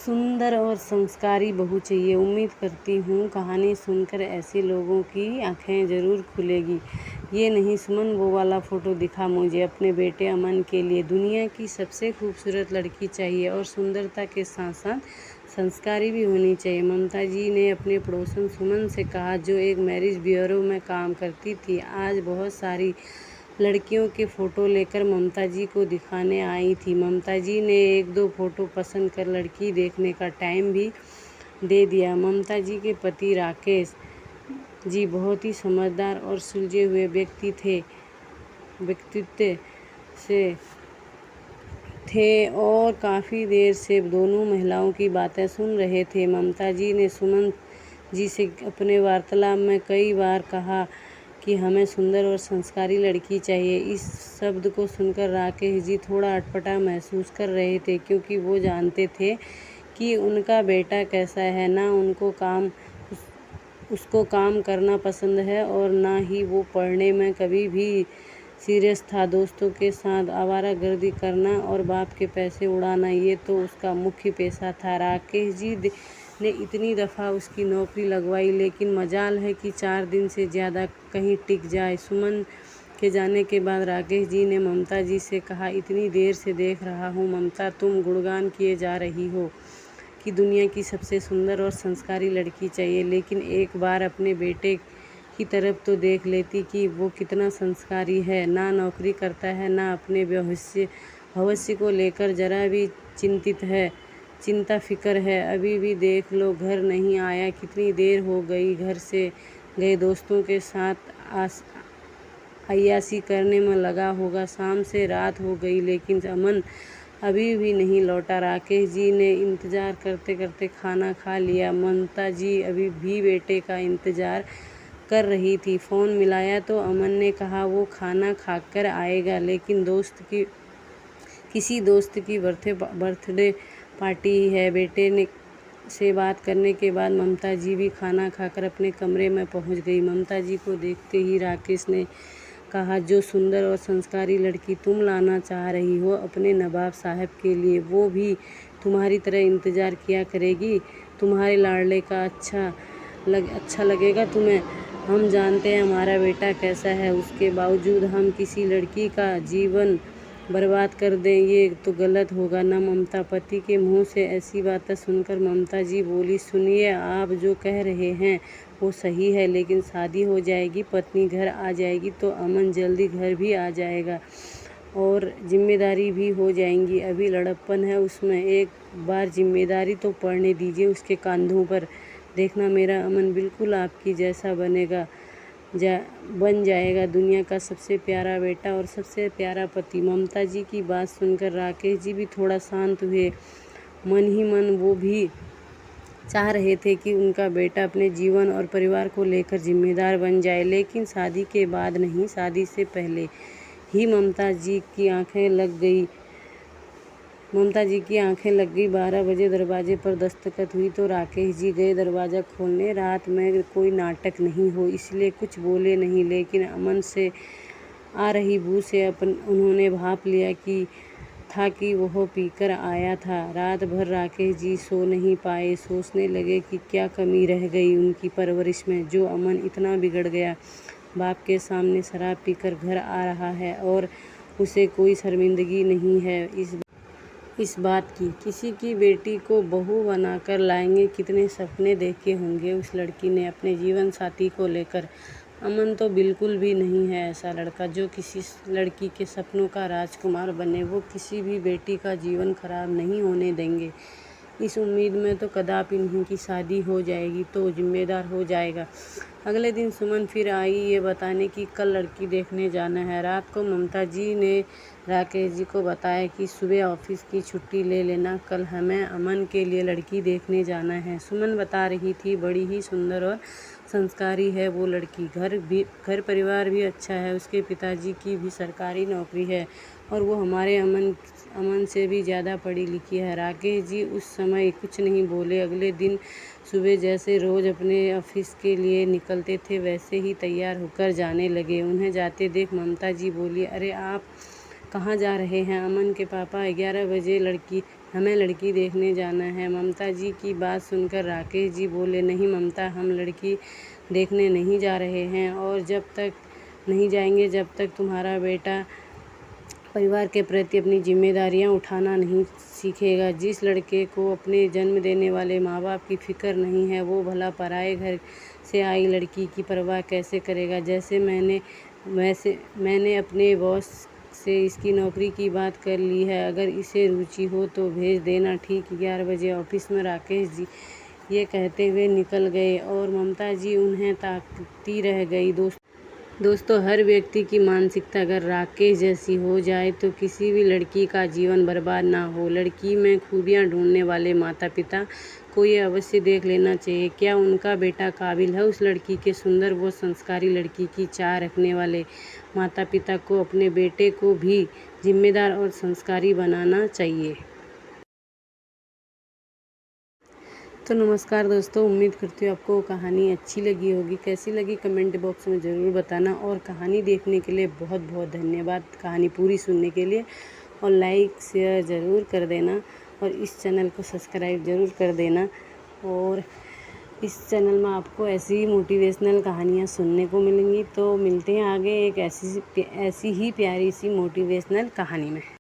सुंदर और संस्कारी बहू चाहिए। उम्मीद करती हूँ कहानी सुनकर ऐसे लोगों की आंखें ज़रूर खुलेगी। ये नहीं सुमन, वो वाला फ़ोटो दिखा मुझे अपने बेटे अमन के लिए। दुनिया की सबसे खूबसूरत लड़की चाहिए और सुंदरता के साथ साथ संस्कारी भी होनी चाहिए। ममता जी ने अपने पड़ोसन सुमन से कहा, जो एक मैरिज ब्यूरो में काम करती थी। आज बहुत सारी लड़कियों के फ़ोटो लेकर ममता जी को दिखाने आई थी। ममता जी ने एक दो फ़ोटो पसंद कर लड़की देखने का टाइम भी दे दिया। ममता जी के पति राकेश जी बहुत ही समझदार और सुलझे हुए व्यक्तित्व से थे और काफ़ी देर से दोनों महिलाओं की बातें सुन रहे थे। ममता जी ने सुमन जी से अपने वार्तालाप में कई बार कहा कि हमें सुंदर और संस्कारी लड़की चाहिए। इस शब्द को सुनकर राकेश जी थोड़ा अटपटा महसूस कर रहे थे, क्योंकि वो जानते थे कि उनका बेटा कैसा है। ना उसको काम करना पसंद है और ना ही वो पढ़ने में कभी भी सीरियस था। दोस्तों के साथ आवारागर्दी करना और बाप के पैसे उड़ाना, ये तो उसका मुख्य पेशा था। राकेश जी ने इतनी दफ़ा उसकी नौकरी लगवाई, लेकिन मजाल है कि 4 दिन से ज़्यादा कहीं टिक जाए। सुमन के जाने के बाद राकेश जी ने ममता जी से कहा, इतनी देर से देख रहा हूँ ममता, तुम गुणगान किए जा रही हो कि दुनिया की सबसे सुंदर और संस्कारी लड़की चाहिए, लेकिन एक बार अपने बेटे की तरफ तो देख लेती कि वो कितना संस्कारी है। ना नौकरी करता है, ना अपने भविष्य को लेकर जरा भी चिंता फिक्र है। अभी भी देख लो, घर नहीं आया, कितनी देर हो गई। घर से गए दोस्तों के साथ अय्याशी करने में लगा होगा। शाम से रात हो गई, लेकिन अमन अभी भी नहीं लौटा। राकेश जी ने इंतज़ार करते करते खाना खा लिया। ममता जी अभी भी बेटे का इंतज़ार कर रही थी। फ़ोन मिलाया तो अमन ने कहा वो खाना खाकर आएगा, लेकिन किसी दोस्त की बर्थडे पार्टी है। बेटे से बात करने के बाद ममता जी भी खाना खाकर अपने कमरे में पहुंच गई। ममता जी को देखते ही राकेश ने कहा, जो सुंदर और संस्कारी लड़की तुम लाना चाह रही हो अपने नवाब साहब के लिए, वो भी तुम्हारी तरह इंतज़ार किया करेगी। तुम्हारे लाडले का अच्छा लगेगा तुम्हें। हम जानते हैं हमारा बेटा कैसा है, उसके बावजूद हम किसी लड़की का जीवन बर्बाद कर दें, ये तो गलत होगा ना ममता। पति के मुंह से ऐसी बातें सुनकर ममता जी बोली, सुनिए, आप जो कह रहे हैं वो सही है, लेकिन शादी हो जाएगी, पत्नी घर आ जाएगी तो अमन जल्दी घर भी आ जाएगा और जिम्मेदारी भी हो जाएंगी। अभी लड़प्पन है उसमें, एक बार जिम्मेदारी तो पड़ने दीजिए उसके कंधों पर। देखना मेरा अमन बिल्कुल आपकी जैसा बन जाएगा, दुनिया का सबसे प्यारा बेटा और सबसे प्यारा पति। ममता जी की बात सुनकर राकेश जी भी थोड़ा शांत हुए। मन ही मन वो भी चाह रहे थे कि उनका बेटा अपने जीवन और परिवार को लेकर जिम्मेदार बन जाए, लेकिन शादी के बाद नहीं, शादी से पहले ही ममता जी की आंखें लग गई। 12 बजे दरवाजे पर दस्तक हुई तो राकेश जी गए दरवाज़ा खोलने। रात में कोई नाटक नहीं हो इसलिए कुछ बोले नहीं, लेकिन अमन से आ रही बू से उन्होंने भाप लिया कि वह पीकर आया था। रात भर राकेश जी सो नहीं पाए। सोचने लगे कि क्या कमी रह गई उनकी परवरिश में, जो अमन इतना बिगड़ गया। बाप के सामने शराब पीकर घर आ रहा है और उसे कोई शर्मिंदगी नहीं है इस बात की। किसी की बेटी को बहू बनाकर लाएंगे, कितने सपने देखे होंगे उस लड़की ने अपने जीवन साथी को लेकर। अमन तो बिल्कुल भी नहीं है ऐसा लड़का जो किसी लड़की के सपनों का राजकुमार बने। वो किसी भी बेटी का जीवन खराब नहीं होने देंगे। इस उम्मीद में तो कदापि नहीं कि शादी हो जाएगी तो जिम्मेदार हो जाएगा। अगले दिन सुमन फिर आई ये बताने कि कल लड़की देखने जाना है। रात को ममता जी ने राकेश जी को बताया कि सुबह ऑफिस की छुट्टी ले लेना, कल हमें अमन के लिए लड़की देखने जाना है। सुमन बता रही थी, बड़ी ही सुंदर और संस्कारी है वो लड़की। घर परिवार भी अच्छा है, उसके पिताजी की भी सरकारी नौकरी है और वो हमारे अमन से भी ज़्यादा पढ़ी लिखी है। राकेश जी उस समय कुछ नहीं बोले। अगले दिन सुबह जैसे रोज़ अपने ऑफिस के लिए निकलते थे वैसे ही तैयार होकर जाने लगे। उन्हें जाते देख ममता जी बोली, अरे आप कहाँ जा रहे हैं? अमन के पापा 11 बजे हमें लड़की देखने जाना है। ममता जी की बात सुनकर राकेश जी बोले, नहीं ममता, हम लड़की देखने नहीं जा रहे हैं और जब तक नहीं जाएंगे जब तक तुम्हारा बेटा परिवार के प्रति अपनी जिम्मेदारियां उठाना नहीं सीखेगा। जिस लड़के को अपने जन्म देने वाले माँ बाप की फिक्र नहीं है, वो भला पराए घर से आई लड़की की परवाह कैसे करेगा। वैसे मैंने अपने बॉस से इसकी नौकरी की बात कर ली है, अगर इसे रुचि हो तो भेज देना। ठीक 11 बजे ऑफिस में राकेश जी ये कहते हुए निकल गए और ममता जी उन्हें ताकती रह गई। दोस्तों, हर व्यक्ति की मानसिकता अगर राकेश जैसी हो जाए तो किसी भी लड़की का जीवन बर्बाद ना हो। लड़की में खूबियां ढूंढने वाले माता पिता को ये अवश्य देख लेना चाहिए, क्या उनका बेटा काबिल है उस लड़की के। सुंदर व संस्कारी लड़की की चाह रखने वाले माता पिता को अपने बेटे को भी जिम्मेदार और संस्कारी बनाना चाहिए। तो नमस्कार दोस्तों, उम्मीद करती हूँ आपको कहानी अच्छी लगी होगी। कैसी लगी कमेंट बॉक्स में ज़रूर बताना और कहानी देखने के लिए बहुत बहुत धन्यवाद। कहानी पूरी सुनने के लिए और लाइक शेयर ज़रूर कर देना और इस चैनल को सब्सक्राइब ज़रूर कर देना। और इस चैनल में आपको ऐसी ही मोटिवेशनल कहानियाँ सुनने को मिलेंगी। तो मिलते हैं आगे एक ऐसी ही प्यारी सी मोटिवेशनल कहानी में।